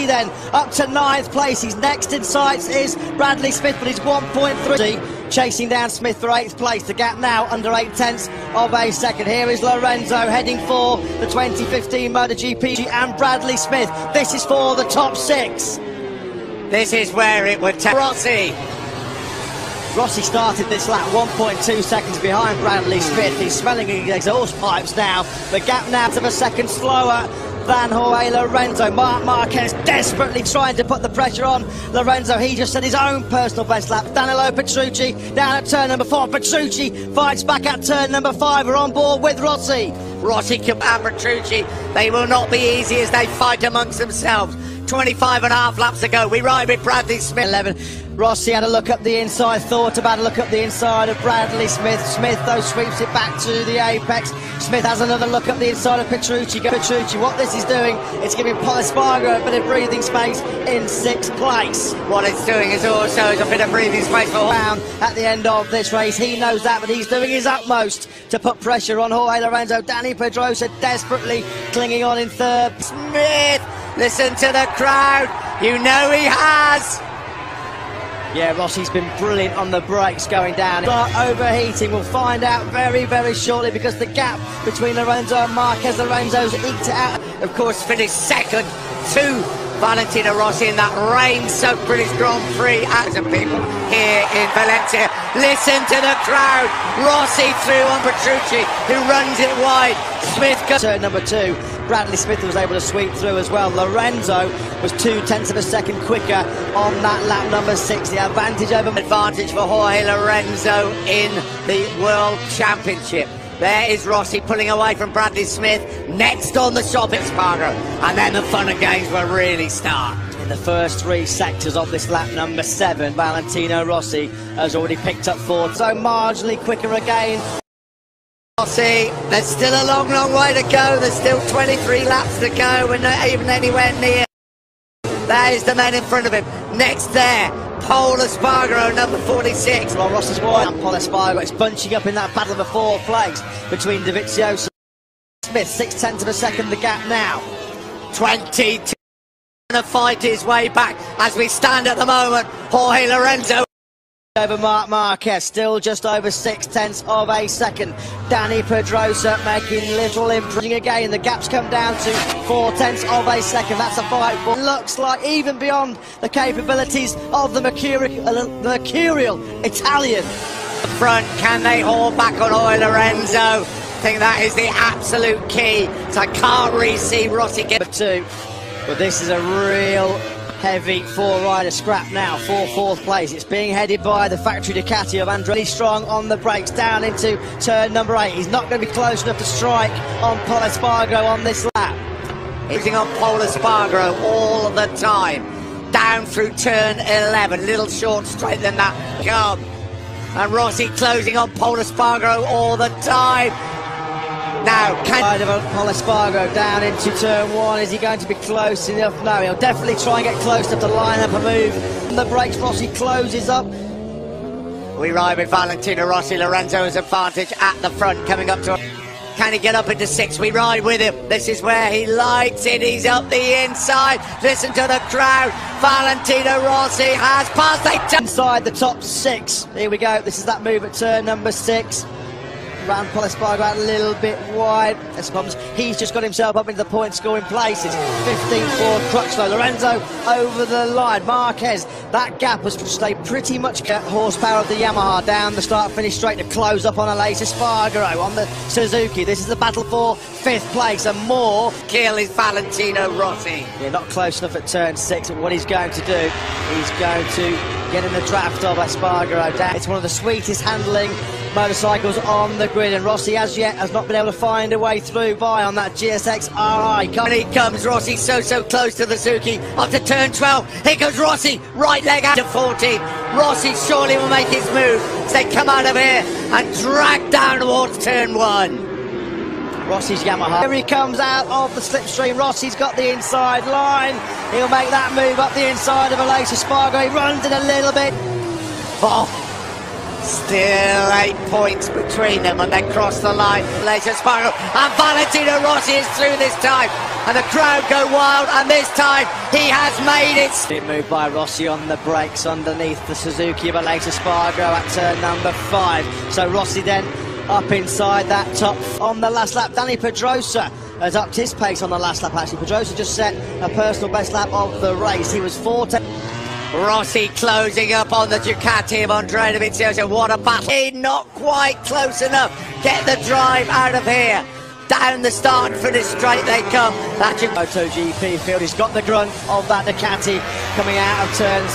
Rossi then up to 9th place. He's next in sights is Bradley Smith, but he's 1.3. Chasing down Smith for 8th place. The gap now under 8/10 of a second. Here is Lorenzo heading for the 2015 MotoGP and Bradley Smith. This is for the top 6. This is where it would take Rossi. Rossi started this lap 1.2 seconds behind Bradley Smith. He's smelling his exhaust pipes now. The gap now of a second slower than Jorge Lorenzo. Marc Marquez desperately trying to put the pressure on Lorenzo. He just set his own personal best lap. Danilo Petrucci down at turn number 4. Petrucci fights back at turn number 5. We're on board with Rossi. Rossi and Petrucci, they will not be easy as they fight amongst themselves. 25.5 laps ago, we ride with Bradley Smith. 11. Rossi had a look up the inside, thought about a look up the inside of Bradley Smith. Smith, though, sweeps it back to the apex. Smith has another look up the inside of Petrucci. Petrucci, what this is doing, it's giving Espargaro a bit of breathing space in 6th place. What it's doing is also a bit of breathing space for Brown at the end of this race. He knows that, but he's doing his utmost to put pressure on Jorge Lorenzo. Dani Pedrosa desperately clinging on in 3rd. Smith, listen to the crowd. You know he has. Yeah, Rossi's been brilliant on the brakes going down. Start overheating, we'll find out very, very shortly because the gap between Lorenzo and Marquez, Lorenzo's eked it out. Of course, finished second to Valentino Rossi in that rain-soaked British Grand Prix. As of people here in Valencia, listen to the crowd. Rossi through on Petrucci, who runs it wide. Smith goes turn number 2. Bradley Smith was able to sweep through as well. Lorenzo was 0.2 of a second quicker on that lap number 6. The advantage for Jorge Lorenzo in the World Championship. There is Rossi pulling away from Bradley Smith. Next on the shop, it's Espargaro. And then the fun and games will really start. In the first 3 sectors of this lap number 7, Valentino Rossi has already picked up 4th. So marginally quicker again. Rossi, there's still a long, long way to go. There's still 23 laps to go. We're not even anywhere near. There's the man in front of him. Next there, Pol Espargaro, number 46. Well, Rossi's wide and Pol Espargaro is bunching up in that battle for 4th place between Dovizioso and Smith. 0.6 of a second the gap now. 22 to fight his way back as we stand at the moment. Jorge Lorenzo over Marc Marquez, still just over 0.6 of a second. Dani Pedrosa making little improvement again. The gaps come down to 0.4 of a second. That's a fight for looks like even beyond the capabilities of the mercurial Italian. The front, can they hold back on Jorge Lorenzo? I think that is the absolute key. So I can't really see Rossi get number 2. But this is a real heavy 4-rider scrap now for 4th place. It's being headed by the factory Ducati of Andrea Strong on the brakes down into turn number 8. He's not going to be close enough to strike on Pol Espargaro on this lap. Hitting on Pol Espargaro all the time. Down through turn 11. Little short straight than that. Come. And Rossi closing on Pol Espargaro all the time. Now, side of Pol Espargaro down into turn 1. Is he going to be close enough? No, he'll definitely try and get close enough to line up a move. On the brakes, Rossi closes up. We ride with Valentino Rossi. Lorenzo's advantage at the front coming up to... Can he get up into 6? We ride with him. This is where he likes it. He's up the inside. Listen to the crowd. Valentino Rossi has passed. Inside the top 6. Here we go. This is that move at turn number 6. Ran Pol Espargaro out a little bit wide. He's just got himself up into the point scoring places. 15-4 Crutchlow. Lorenzo over the line. Marquez, that gap has stayed pretty much horsepower of the Yamaha down the start finish straight to close up on a late Espargaro on the Suzuki. This is the battle for 5th place and more. Kill is Valentino Rossi. Yeah, not close enough at turn 6. And what he's going to do, he's going to get in the draft of Espargaro down. It's one of the sweetest handling motorcycles on the grid, and Rossi as yet has not been able to find a way through by on that GSX RI. And he comes, Rossi so close to the Suzuki, up to turn 12, here goes Rossi, right leg out to 14, Rossi surely will make his move, so they come out of here and drag down towards turn 1. Rossi's Yamaha. Here he comes out of the slipstream. Rossi's got the inside line. He'll make that move up the inside of Aleix Espargaro. He runs it a little bit. Oh. Still 8 points between them and they cross the line. Aleix Espargaro and Valentino Rossi is through this time. and the crowd go wild, and this time he has made it. Big move by Rossi on the brakes underneath the Suzuki Valencia Spargo at turn number 5. So Rossi then up inside that top on the last lap. Dani Pedrosa has upped his pace on the last lap. Actually, Pedrosa just set a personal best lap of the race. He was 4th. Rossi closing up on the Ducati of Andrea Dovizioso. What a battle. Not quite close enough. Get the drive out of here. Down the start and finish straight they come. That MotoGP field, he's got the grunt of that Ducati coming out of turn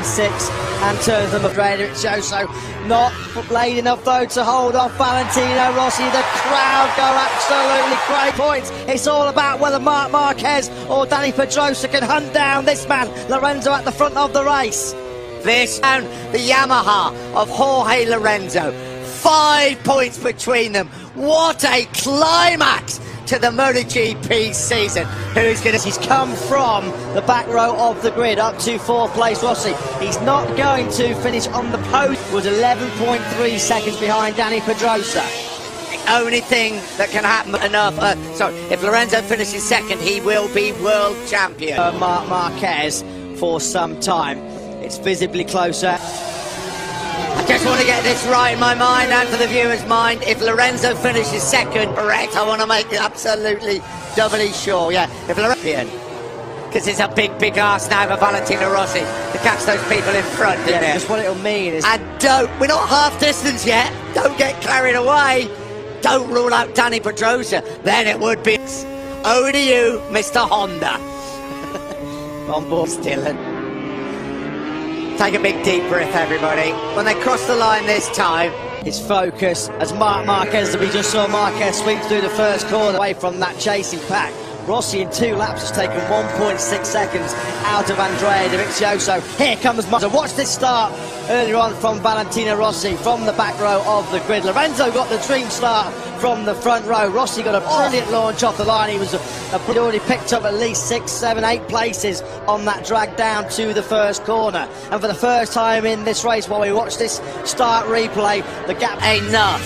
6 and turns number 3. So not late enough though to hold off Valentino Rossi. The crowd go absolutely crazy. Points. It's all about whether Marc Marquez or Dani Pedrosa can hunt down this man, Lorenzo, at the front of the race. This and the Yamaha of Jorge Lorenzo. 5 points between them. What a climax to the MotoGP season. Who's going to... He's come from the back row of the grid up to 4th place. Rossi, he's not going to finish on the post. Was 11.3 seconds behind Dani Pedrosa. The only thing that can happen if Lorenzo finishes 2nd, he will be world champion. Marc Marquez for some time. It's visibly closer. I just want to get this right in my mind and for the viewer's mind. If Lorenzo finishes 2nd, correct, I want to make it absolutely doubly sure. Yeah, if Lorenzo, because it's a big ask now for Valentino Rossi to catch those people in front. Yeah, just what it'll mean is... And we're not half distance yet. Don't get carried away. Don't rule out Dani Pedrosa. Then it would be over to you, Mr. Honda. On board, Dylan. Take a big deep breath, everybody. When they cross the line this time, his focus as Marc Marquez, we just saw Marquez sweep through the first corner away from that chasing pack. Rossi in 2 laps has taken 1.6 seconds out of Andrea Dovizioso. Here comes Marquez. Watch this start earlier on from Valentino Rossi from the back row of the grid. Lorenzo got the dream start from the front row. Rossi got a brilliant launch off the line. He was he'd already picked up at least 6, 7, 8 places on that drag down to the first corner. And for the first time in this race, while we watch this start replay, the gap... Enough.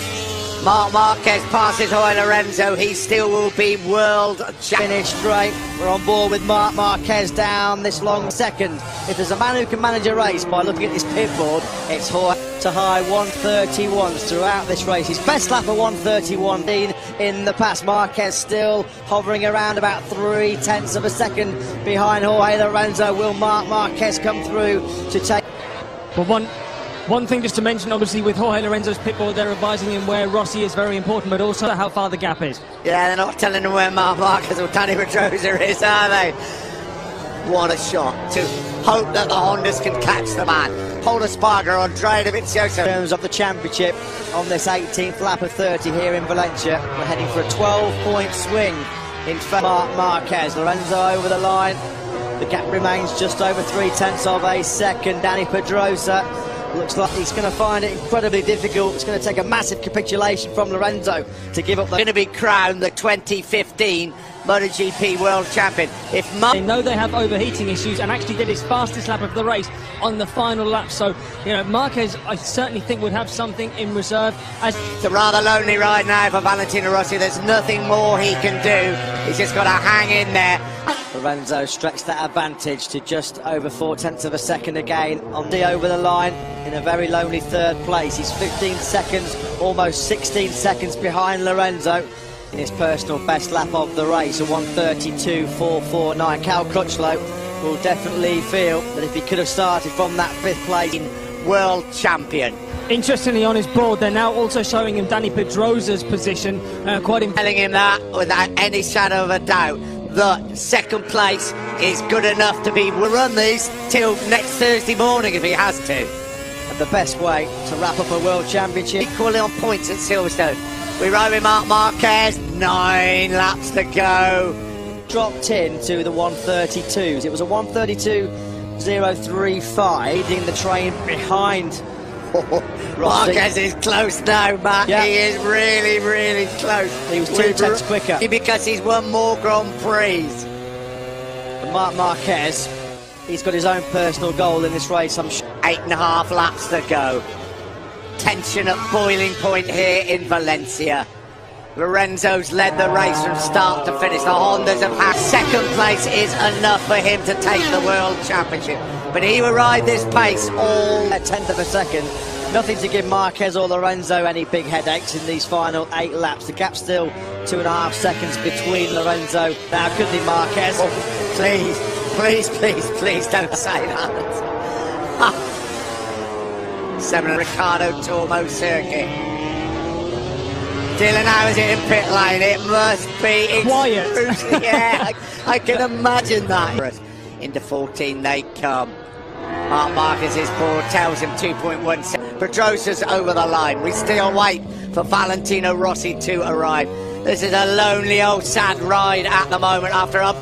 Marc Marquez passes Jorge Lorenzo. He still will be world champion. Finish straight. We're on board with Marc Marquez down this long 2nd. If there's a man who can manage a race by looking at this pit board, it's Jorge. To high 131s throughout this race. His best lap of 131 in the past. Marquez still hovering around about 0.3 of a second behind Jorge Lorenzo. Will Marc Marquez come through to take... Well, one thing just to mention, obviously, with Jorge Lorenzo's pit board, they're advising him where Rossi is very important, but also how far the gap is. Yeah, they're not telling him where Marc Marquez or Dani Pedrosa is, are they? What a shot to hope that the Hondas can catch the man. Hold a Spargo on Andrea Dovizioso. In terms of the championship on this 18th lap of 30 here in Valencia, we're heading for a 12-point swing in Marc Marquez. Lorenzo over the line. The gap remains just over 0.3 of a second. Dani Pedrosa looks like he's going to find it incredibly difficult. It's going to take a massive capitulation from Lorenzo to give up. Going to be crowned the 2015 MotoGP World Champion. They know they have overheating issues and actually did his fastest lap of the race on the final lap. So, you know, Marquez, I certainly think, would have something in reserve. It's a rather lonely ride now for Valentino Rossi. There's nothing more he can do. He's just got to hang in there. Lorenzo stretched that advantage to just over 0.4 of a second again on the over the line in a very lonely 3rd place. He's 15 seconds, almost 16 seconds behind Lorenzo in his personal best lap of the race, a 1:32.449. Cal Crutchlow will definitely feel that if he could have started from that 5th place, world champion. Interestingly, on his board, they're now also showing him Dani Pedrosa's position, telling him that without any shadow of a doubt. That 2nd place is good enough to be. We'll run these till next Thursday morning if he has to. And the best way to wrap up a World Championship. Equally on points at Silverstone. We ride with Marc Marquez. 9 laps to go. Dropped in to the 132s. It was a 132.035, leading the train behind. Marquez is close now, Matt. Yeah. He is really close. He was 2 tenths quicker. Because he's won more Grand Prix. And Marc Marquez, he's got his own personal goal in this race, I'm sure. 8.5 laps to go. Tension at boiling point here in Valencia. Lorenzo's led the race from start to finish. The Hondas have had second place is enough for him to take the World Championship. But he will ride this pace all a tenth of a second. Nothing to give Marquez or Lorenzo any big headaches in these final 8 laps. The gap's still 2.5 seconds between Lorenzo. Now, could be Marquez. Oh, please, please, please, please don't say that. 7 Ricardo Tormo circuit. Dylan Howard's in pit lane. It must be quiet. Yeah, I can imagine that. Into 14 they come. Marc Marquez's board tells him 2.1 seconds. Pedrosa's over the line. We still wait for Valentino Rossi to arrive. This is a lonely old sad ride at the moment after a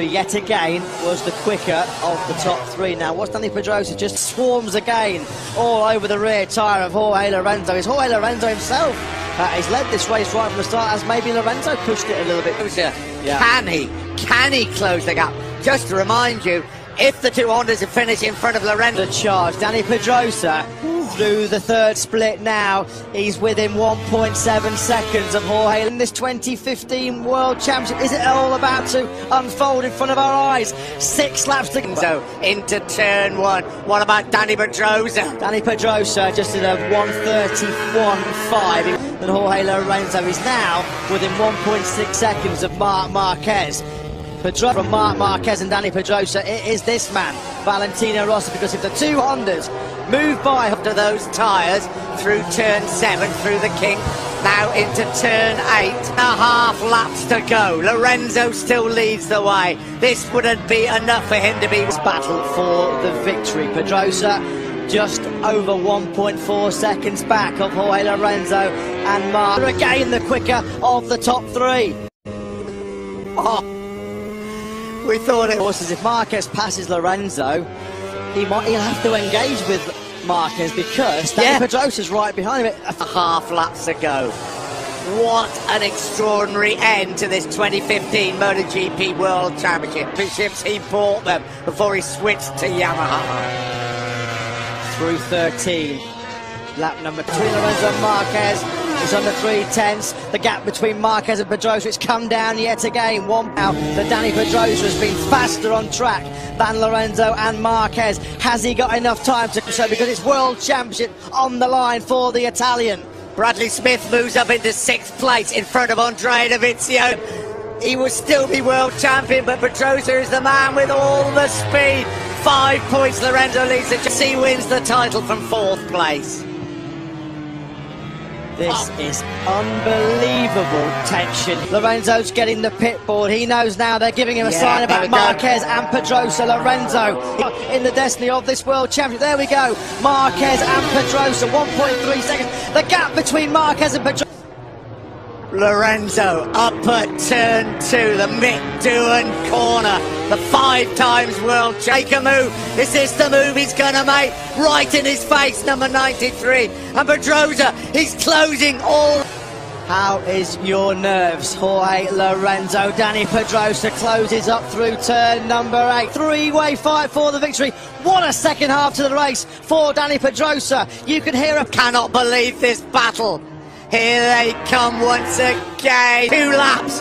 yet again was the quicker of the top 3. Now, what's Dani Pedrosa just swarms again all over the rear tyre of Jorge Lorenzo. It's Jorge Lorenzo himself. He's led this race right from the start, as maybe Lorenzo pushed it a little bit. Can he close the gap? Just to remind you, if the 2 Hondas had finished in front of Lorenzo. The charge, Dani Pedrosa through the 3rd split now. He's within 1.7 seconds of Jorge in this 2015 World Championship. Is it all about to unfold in front of our eyes? 6 laps to go. So into turn 1. What about Dani Pedrosa? Dani Pedrosa just at a 1:31.5. And Jorge Lorenzo is now within 1.6 seconds of Marc Marquez. Pedrosa from Marc Marquez and Dani Pedrosa, it is this man, Valentino Rossi, because if the 2 Hondas move by after those tyres through turn 7, through the kink, now into turn 8.5 laps to go. Lorenzo still leads the way. This wouldn't be enough for him to be battle for the victory. Pedrosa just over 1.4 seconds back of Jorge Lorenzo and Marc. Again the quicker of the top 3. Oh. We thought it was as if Marquez passes Lorenzo, he'll have to engage with Marquez because Dani Pedrosa's right behind him. 1/2 laps to go. What an extraordinary end to this 2015 MotoGP World Championships. He bought them before he switched to Yamaha. Through 13. Lap number 2, Lorenzo and Marquez is under 3/10. The gap between Marquez and Pedrosa, it's come down yet again. One now that Dani Pedrosa has been faster on track than Lorenzo and Marquez. Has he got enough time to show? Because it's World Championship on the line for the Italian. Bradley Smith moves up into 6th place in front of Andrea Dovizioso. He will still be world champion, but Pedrosa is the man with all the speed. 5 points Lorenzo leads. He wins the title from 4th place. This is unbelievable tension. Lorenzo's getting the pit board. He knows now they're giving him a sign about Marquez and Pedrosa. Lorenzo in the destiny of this World Championship. There we go. Marquez and Pedrosa, 1.3 seconds. The gap between Marquez and Pedrosa. Lorenzo up at turn 2, the Mick Doohan corner. The 5 times world take a move. Is this the move he's gonna make? Right in his face, number 93. And Pedrosa, he's closing all. How is your nerves? Jorge Lorenzo, Dani Pedrosa closes up through turn number 8. 3-way fight for the victory. What a second half to the race for Dani Pedrosa. You can hear cannot believe this battle. Here they come once again. 2 laps.